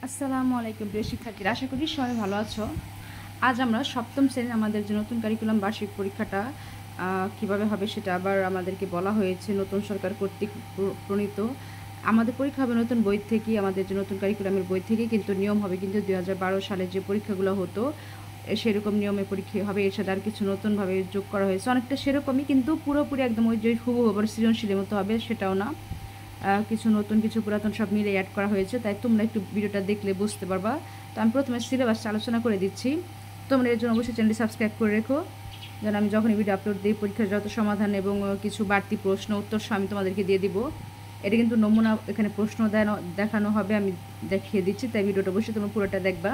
আসসালামু আলাইকুম প্রিয় শিক্ষার্থীরা, আশা করি সবাই ভালো আছো। আজ আমরা সপ্তম শ্রেণীর আমাদের যে নতুন কারিকুলাম বার্ষিক পরীক্ষাটা কিভাবে হবে সেটা আবার আমাদেরকে বলা হয়েছে নতুন সরকার কর্তৃক প্রণীত। আমাদের পরীক্ষা হবে নতুন বই থেকে, আমাদের যে নতুন কারিকুলামের বই থেকে, কিন্তু নিয়ম হবে কিন্তু 2012 সালে যে পরীক্ষাগুলো হতো সেরকম নিয়মে পরীক্ষা হবে। এর সাথে আর কিছু নতুনভাবে যোগ করা হয়েছে, অনেকটা সেরকমই, কিন্তু পুরোপুরি একদম ওই যে হুবহু সৃজনশীলের মতো হবে সেটাও না। কিছু নতুন কিছু পুরাতন সব মিলে অ্যাড করা হয়েছে, তাই তোমরা একটু ভিডিওটা দেখলে বুঝতে পারবা। তো আমি প্রথমে সিলেবাসটা আলোচনা করে দিচ্ছি। তোমরা এর জন্য অবশ্যই চ্যানেলটি সাবস্ক্রাইব করে রেখো, যেন আমি যখনই ভিডিও আপলোড দিই পরীক্ষার যত সমাধান এবং কিছু বাড়তি প্রশ্ন উত্তর আমি তোমাদেরকে দিয়ে দিব। এটা কিন্তু নমুনা, এখানে প্রশ্ন দেখানো হবে, আমি দেখিয়ে দিচ্ছি, তাই ভিডিওটা অবশ্যই তোমরা পুরোটা দেখবা।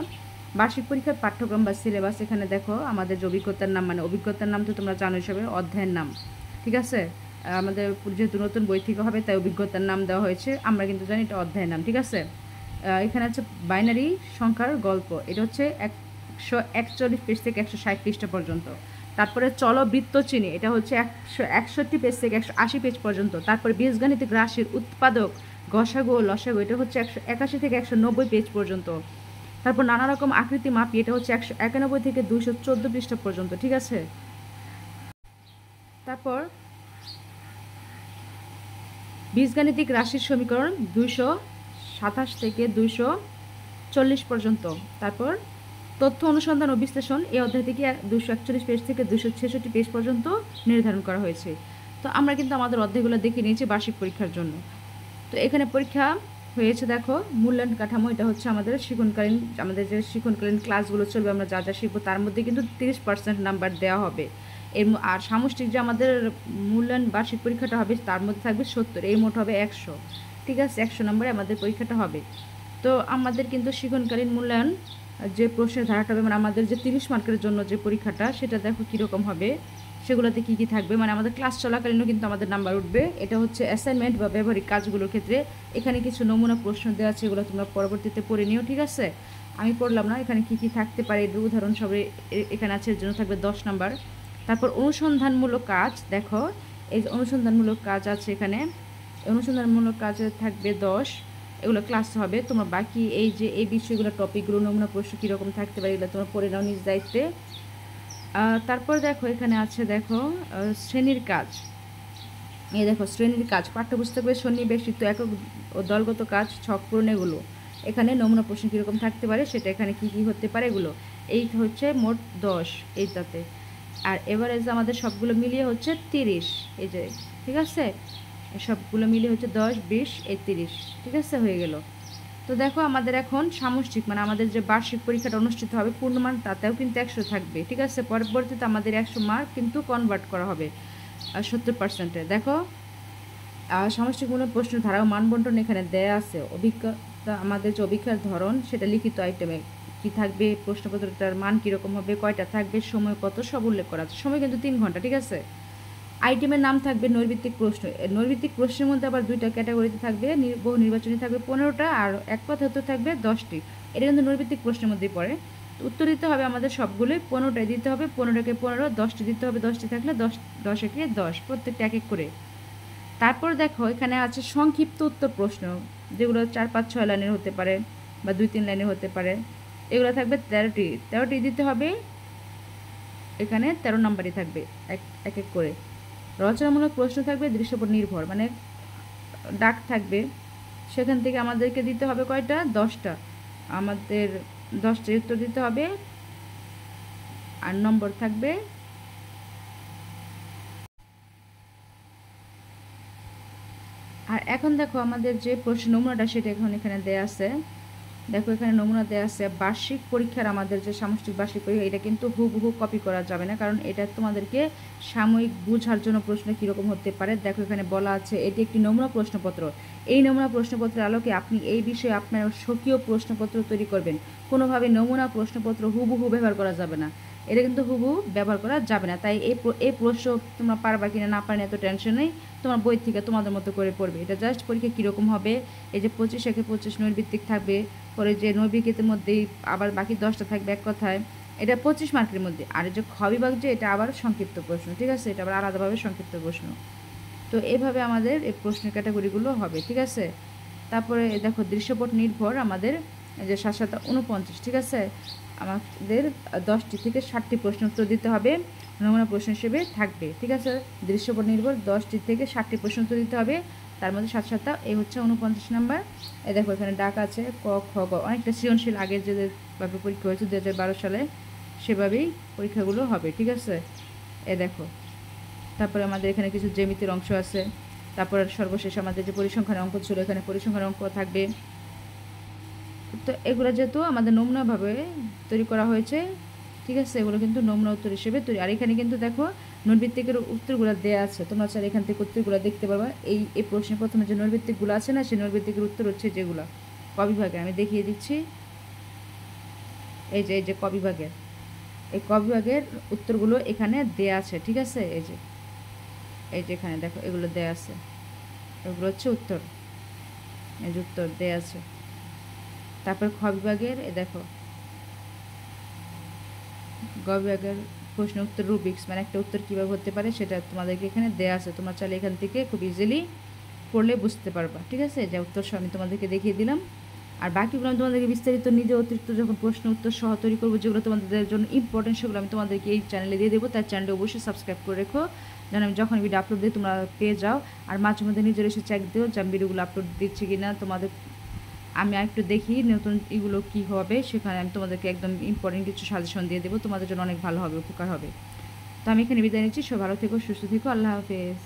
বার্ষিক পরীক্ষার পাঠ্যক্রম বা সিলেবাস এখানে দেখো। আমাদের যে অভিজ্ঞতার নাম, মানে অভিজ্ঞতার নাম তো তোমরা জানো হিসাবে অধ্যায়ের নাম, ঠিক আছে। আমাদের যেহেতু নতুন বই থেকে হবে তাই অভিজ্ঞতার নাম দেওয়া হয়েছে, আমরা কিন্তু জানি এটা অধ্যায়ের নাম, ঠিক আছে। এখানে আছে বাইনারি সংখ্যার গল্প, এটা হচ্ছে 141 পেজ থেকে 160 পৃষ্ঠা পর্যন্ত। তারপরে চলো বৃত্ত চিনি, এটা হচ্ছে 161 পেজ থেকে 180 পেজ পর্যন্ত। তারপরে বীজগাণিতিক রাশির উৎপাদক, গসাগু ও লসাগু, এটা হচ্ছে 181 থেকে 190 পেজ পর্যন্ত। তারপর নানা রকম আকৃতি মাপি, এটা হচ্ছে 191 থেকে 214 পৃষ্ঠা পর্যন্ত, ঠিক আছে। তারপর বীজগাণিতিক রাশির সমীকরণ 227 থেকে 240 পর্যন্ত। তারপর তথ্য অনুসন্ধান ও বিশ্লেষণ, এই অধ্যায় থেকে 241 পেজ থেকে 266 পেজ পর্যন্ত নির্ধারণ করা হয়েছে। তো আমরা কিন্তু আমাদের অধ্যায়গুলো দেখে নিয়েছি বার্ষিক পরীক্ষার জন্য। তো এখানে পরীক্ষা হয়েছে, দেখো মূল্যায়ন কাঠামো, এটা হচ্ছে আমাদের যে শিক্ষণকালীন ক্লাসগুলো চলবে, আমরা যা যা শিখবো তার মধ্যে কিন্তু 30% নাম্বার দেওয়া হবে। আর সামষ্টিক যে আমাদের মূল্যায়ন বার্ষিক পরীক্ষাটা হবে তার মধ্যে থাকবে 70, এই মোট হবে 100, ঠিক আছে। 100 নম্বরে আমাদের পরীক্ষাটা হবে। তো আমাদের কিন্তু শিক্ষণকালীন মূল্যায়ন যে প্রশ্নের ধারাটা হবে, মানে আমাদের যে 30 মার্কের জন্য যে পরীক্ষাটা, সেটা দেখো কীরকম হবে, সেগুলোতে কী কী থাকবে। মানে আমাদের ক্লাস চলাকালীনও কিন্তু আমাদের নাম্বার উঠবে। এটা হচ্ছে অ্যাসাইনমেন্ট বা ব্যবহারিক কাজগুলোর ক্ষেত্রে। এখানে কিছু নমুনা প্রশ্ন দেওয়া আছে, এগুলো তোমরা পরবর্তীতে পড়ে নিও, ঠিক আছে। আমি পড়লাম না, এখানে কী কী থাকতে পারে এর উদাহরণ সবে এখানে আছে, এর জন্য থাকবে 10 নাম্বার। তারপর অনুসন্ধানমূলক কাজ, দেখো এই যে অনুসন্ধানমূলক কাজ আছে এখানে, অনুসন্ধানমূলক কাজে থাকবে 10, এগুলো ক্লাস হবে। তোমরা বাকি এই যে এই বিষয়গুলো টপিকগুলো নমুনা প্রশ্ন কীরকম থাকতে পারে এগুলো তোমরা পড়ে নাও নিজ দায়িত্বে। তারপর দেখো এখানে আছে, দেখো শ্রেণীর কাজ, এই দেখো শ্রেণীর কাজ, পাঠ্যপুস্তকের সন্নিবেশিত একক ও দলগত কাজ, ছক পূরণ, এগুলো এখানে নমুনা প্রশ্ন কীরকম থাকতে পারে সেটা, এখানে কী কী হতে পারে এগুলো। এই হচ্ছে মোট 10 এইটাতে। আর এভারেজ আমাদের সবগুলো মিলিয়ে হচ্ছে 30, এই যে, ঠিক আছে। সবগুলো মিলিয়ে হচ্ছে 10, 20, 30, ঠিক আছে, হয়ে গেল। তো দেখো আমাদের এখন সামষ্টিক, মানে আমাদের যে বার্ষিক পরীক্ষাটা অনুষ্ঠিত হবে পূর্ণমান, তাতেও কিন্তু 100 থাকবে, ঠিক আছে। পরবর্তীতে আমাদের 100 মার্ক কিন্তু কনভার্ট করা হবে 70%-এ। দেখো সামষ্টিকমূলক প্রশ্ন ধারা ও মানবন্টন এখানে দেয়া আছে। অভিজ্ঞতা, আমাদের যে অভিজ্ঞতার ধরন সেটা লিখিত আইটেমে কি থাকবে, প্রশ্নপত্রটার মান কীরকম হবে, কয়টা থাকবে, সময় কত, সব উল্লেখ করা আছে। সময় কিন্তু 3 ঘন্টা, ঠিক আছে। আইটেমের নাম থাকবে নৈর্ভিত্তিক প্রশ্ন। নৈর্ভিত্তিক প্রশ্নের মধ্যে আবার 2টা ক্যাটাগরিতে থাকবে, বহু নির্বাচনী থাকবে 15টা, আর এক কথায় উত্তর থাকবে 10টি। এটা কিন্তু নৈর্ভিত্তিক প্রশ্নের মধ্যেই পড়ে। উত্তর দিতে হবে আমাদের সবগুলোই, 15টাই দিতে হবে, 15টাকে 15, 10টি দিতে হবে, 10টি থাকলে 10 একে 10, প্রত্যেকটা এক এক করে। তারপর দেখো এখানে আছে সংক্ষিপ্ত উত্তর প্রশ্ন, যেগুলো 4, 5, 6 লাইনের হতে পারে বা 2, 3 লাইনের হতে পারে। এগুলো থাকবে 13টি দিতে হবে, এখানে 13 নাম্বারই থাকবে এক এক করে। রচনামূলক প্রশ্ন থাকবে দৃশ্যপট নির্ভর, মানে ডাক থাকবে, সেখান থেকে আমাদেরকে দিতে হবে কয়টা, 10টা। আমাদের 10টার উত্তর দিতে হবে, আর নম্বর থাকবে। আর এখন দেখো আমাদের যে প্রশ্ন নমুনাটা সেটা এখন এখানে দেয়া আছে। দেখো এখানে নমুনা দেওয়া আছে। বার্ষিক পরীক্ষার আমাদের যে সামষ্টিক বার্ষিক পরীক্ষা, এটা কিন্তু হুবহু কপি করা যাবে না, কারণ এটা তোমাদেরকে সাময়িক বোঝার জন্য প্রশ্ন কীরকম হতে পারে। দেখো এখানে বলা আছে এটি একটি নমুনা প্রশ্নপত্র। এই নমুনা প্রশ্নপত্রের আলোকে আপনি এই বিষয়ে আপনার স্বকীয় প্রশ্নপত্র তৈরি করবেন। কোনোভাবে নমুনা প্রশ্নপত্র হুবহু ব্যবহার করা যাবে না, এটা কিন্তু হুবহু ব্যবহার করা যাবে না। তাই এই প্রশ্ন তোমরা পারবা কিনা না পারেন এত টেনশন নেই, তোমার বই থেকে তোমাদের মতো করে পড়বে। এটা জাস্ট পরীক্ষা কীরকম হবে, এই যে 25 একে 25 নৈর্ভিত্তিক থাকবে, পরে যে নৈর্ভিত্তিকের মধ্যেই আবার বাকি 10টা থাকবে, এক কথায় এটা 25 মার্কের মধ্যে। আর যে খ বিভাগ যে এটা আবার সংক্ষিপ্ত প্রশ্ন, ঠিক আছে, এটা আবার আলাদাভাবে সংক্ষিপ্ত প্রশ্ন। তো এইভাবে আমাদের এই প্রশ্নের ক্যাটাগরিগুলো হবে, ঠিক আছে। তারপরে দেখো দৃশ্যপট নির্ভর আমাদের এই যে 7 7 49, ঠিক আছে। আমাদের 10টি থেকে 60টি প্রশ্ন উত্তর দিতে হবে, নমুনা প্রশ্ন হিসেবে থাকবে, ঠিক আছে। দৃশ্যপট নির্ভর 10টি থেকে 60টি প্রশ্ন উত্তর দিতে হবে, তার মধ্যে 7 7 এই হচ্ছে 49 নাম্বার। এই দেখো এখানে ডাক আছে, ক খ গ, অনেকটা সৃজনশীল আগের যেভাবে পরীক্ষা হয়েছে 2012 সালে সেভাবেই পরীক্ষাগুলো হবে, ঠিক আছে। দেখো তারপরে আমাদের এখানে কিছু জ্যামিতির অংশ আছে, তারপর সর্বশেষ আমাদের যে পরিসংখ্যানের অঙ্ক ছিল এখানে পরিসংখ্যানের অঙ্ক থাকবে। তো এগুলো যেহেতু আমাদের নমুনাভাবে তৈরি করা হয়েছে, ঠিক আছে, এগুলো কিন্তু নমুনা উত্তর হিসেবে তৈরি। আর এখানে কিন্তু দেখো নৈর্ভিত্তিকের উত্তরগুলো দেওয়া আছে, তোমরা চাইলে এখান থেকে উত্তরগুলো দেখতে পারবা। এই প্রশ্নের প্রথমে যে নৈর্ভিত্তিকগুলো আছে না, সেই নৈর্ভিত্তিকের উত্তর হচ্ছে যেগুলো ক বিভাগে, আমি দেখিয়ে দিচ্ছি। এই যে ক বিভাগের, এই ক বিভাগের উত্তরগুলো এখানে দেয়া আছে, ঠিক আছে। এই যে এখানে দেখো এগুলো দেয়া আছে, এগুলো হচ্ছে উত্তর, এই যে উত্তর দেয়া আছে। তারপর খ বিভাগের দেখো গ বিভাগের প্রশ্ন উত্তর রুবিক্স, মানে একটা উত্তর কীভাবে হতে পারে সেটা তোমাদেরকে এখানে দেয়া আছে, তোমরা চাইলে এখান থেকে খুব ইজিলি পড়লে বুঝতে পারবা, ঠিক আছে। যে উত্তর আমি তোমাদেরকে দেখিয়ে দিলাম। আর বাকিগুলো আমি তোমাদেরকে বিস্তারিত নিজে অতিরিক্ত যখন প্রশ্ন উত্তর সহ তৈরি করবো, যেগুলো তোমাদের জন্য ইম্পর্টেন্ট, সেগুলো আমি তোমাদেরকে এই চ্যানেলে দিয়ে দেবো। তার চ্যানেলটা অবশ্যই সাবস্ক্রাইব করে রেখো, যেন আমি যখন ভিডিও আপলোড দিই তোমরা পেয়ে যাও। আর মাঝে মধ্যে নিজের এসে চেক দিও যে আমি ভিডিওগুলো আপলোড দিচ্ছি কি না, তোমাদের আমি একটু দেখি নতুন এগুলো কী হবে, সেখানে আমি তোমাদেরকে একদম ইম্পর্টেন্ট কিছু সাজেশন দিয়ে দেবো, তোমাদের জন্য অনেক ভালো হবে, উপকার হবে। তো আমি এখানে বিদায় নিচ্ছি, সব ভালো থেকো, সুস্থ থেকো, আল্লাহ হাফেজ।